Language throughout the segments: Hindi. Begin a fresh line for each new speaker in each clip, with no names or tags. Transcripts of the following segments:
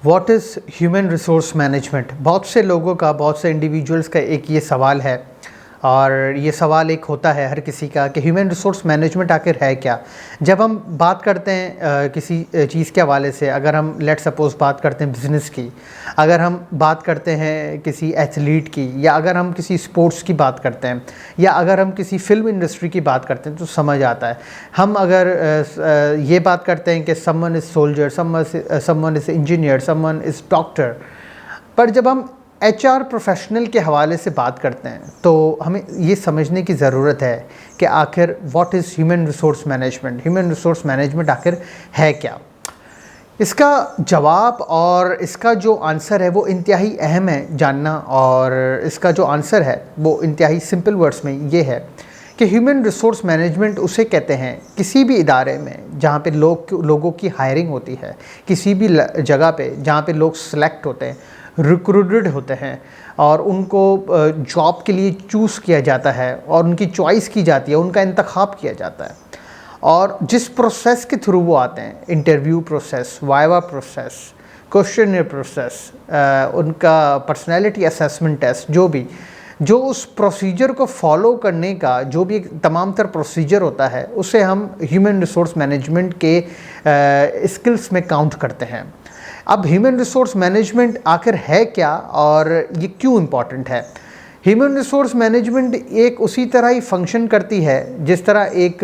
What is human resource management. बहुत से लोगों का, बहुत से इंडिविजुअल्स का एक ये सवाल है, और ये सवाल एक होता है हर किसी का कि ह्यूमन रिसोर्स मैनेजमेंट आखिर है क्या। जब हम बात करते हैं किसी चीज़ के हवाले से, अगर हम लेट सपोज़ बात करते हैं बिज़नेस की, अगर हम बात करते हैं किसी एथलीट की, या अगर हम किसी स्पोर्ट्स की बात करते हैं, या अगर हम किसी फिल्म इंडस्ट्री की बात करते हैं, तो समझ आता है। हम अगर ये बात करते हैं कि someone is soldier, someone is engineer, someone is doctor, पर जब हम एचआर प्रोफेशनल के हवाले से बात करते हैं तो हमें ये समझने की ज़रूरत है कि आखिर what is human resource management. Human resource management आखिर है क्या। इसका जवाब और इसका जो आंसर है वो इंतहाई अहम है जानना, और इसका जो आंसर है वो इंतहाई सिंपल वर्ड्स में ये है कि ह्यूमन रिसोर्स मैनेजमेंट उसे कहते हैं किसी भी इदारे में जहाँ पे लोगों की हायरिंग होती है, किसी भी जगह पे जहाँ पे लोग सेलेक्ट होते हैं, रिक्रूटेड होते हैं, और उनको जॉब के लिए चूज़ किया जाता है, और उनकी चॉइस की जाती है, उनका इंतखाब किया जाता है। और जिस प्रोसेस के थ्रू वो आते हैं, interview process, viva process, questioner process, उनका पर्सनैलिटी असेसमेंट टेस्ट, जो उस प्रोसीजर को फॉलो करने का जो भी एक तमाम तर प्रोसीजर होता है, उसे हम ह्यूमन रिसोर्स मैनेजमेंट के स्किल्स में काउंट करते हैं। अब ह्यूमन रिसोर्स मैनेजमेंट आखिर है क्या और ये क्यों इम्पॉर्टेंट है। ह्यूमन रिसोर्स मैनेजमेंट एक उसी तरह ही फंक्शन करती है जिस तरह एक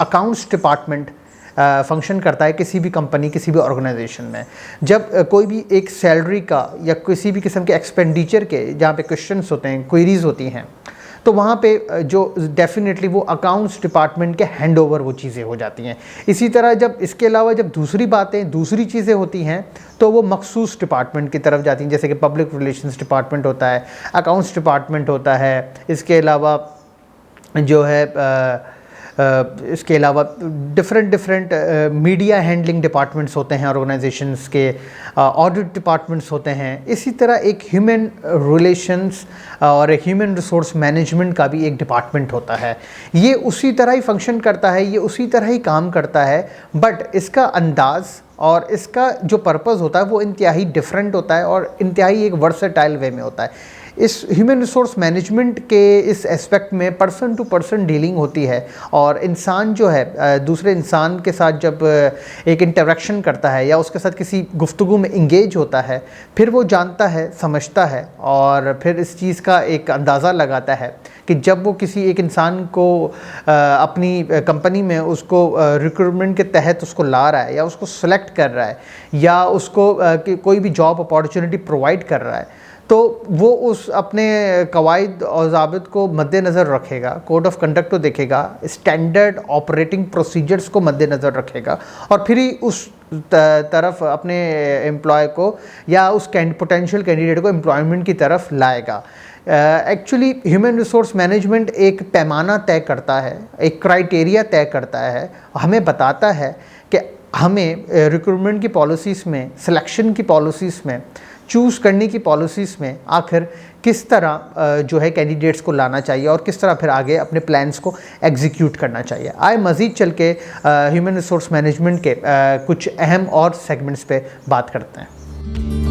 अकाउंट्स डिपार्टमेंट फंक्शन करता है किसी भी कंपनी, किसी भी ऑर्गेनाइजेशन में। जब कोई भी एक सैलरी का या किसी भी किस्म के एक्सपेंडिचर के जहाँ पे क्वेश्चंस होते हैं, क्वेरीज होती हैं, तो वहाँ पे जो डेफिनेटली वो अकाउंट्स डिपार्टमेंट के हैंड ओवर वो चीज़ें हो जाती हैं। इसी तरह जब इसके अलावा जब दूसरी चीज़ें होती हैं तो वो मखसूस डिपार्टमेंट की तरफ जाती हैं, जैसे कि पब्लिक रिलेशंस डिपार्टमेंट होता है, अकाउंट्स डिपार्टमेंट होता है, इसके अलावा जो है इसके अलावा डिफरेंट मीडिया हैंडलिंग डिपार्टमेंट्स होते हैं ऑर्गेनाइजेशंस के, ऑडिट डिपार्टमेंट्स होते हैं। इसी तरह एक ह्यूमन रिलेशंस और एक ह्यूमन रिसोर्स मैनेजमेंट का भी एक डिपार्टमेंट होता है। ये उसी तरह ही फंक्शन करता है, ये उसी तरह ही काम करता है, बट इसका अंदाज़ और इसका जो पर्पज़ होता है वो इंतहाई डिफरेंट होता है और इंतहाई एक वर्सेटाइल वे में होता है। इस ह्यूमन रिसोर्स मैनेजमेंट के इस एस्पेक्ट में पर्सन टू पर्सन डीलिंग होती है, और इंसान जो है दूसरे इंसान के साथ जब एक इंटरेक्शन करता है या उसके साथ किसी गुफ्तगू में इंगेज होता है, फिर वो जानता है, समझता है, और फिर इस चीज़ का एक अंदाज़ा लगाता है कि जब वो किसी एक इंसान को अपनी कंपनी में उसको रिक्रूटमेंट के तहत उसको ला रहा है, या उसको सेलेक्ट कर रहा है, या उसको कोई भी जॉब अपॉर्चुनिटी प्रोवाइड कर रहा है, तो वो उस अपने कवायद और ज़ाबित को मद्देनज़र रखेगा, कोड ऑफ कंडक्ट को देखेगा, स्टैंडर्ड ऑपरेटिंग प्रोसीजर्स को मद्देनज़र रखेगा, और फिर ही उस तरफ अपने एम्प्लॉय को या उस पोटेंशियल कैंडिडेट को एम्प्लॉयमेंट की तरफ लाएगा। एक्चुअली ह्यूमन रिसोर्स मैनेजमेंट एक पैमाना तय करता है, एक क्राइटेरिया तय करता है, हमें बताता है कि हमें रिक्रूटमेंट की पॉलिसीज़ में, सिलेक्शन की पॉलिसीज़ में, चूज़ करने की पॉलिसीज़ में आखिर किस तरह जो है कैंडिडेट्स को लाना चाहिए और किस तरह फिर आगे अपने प्लान्स को एग्जीक्यूट करना चाहिए। आए मज़ीद चल के ह्यूमन रिसोर्स मैनेजमेंट के कुछ अहम और सेगमेंट्स पे बात करते हैं।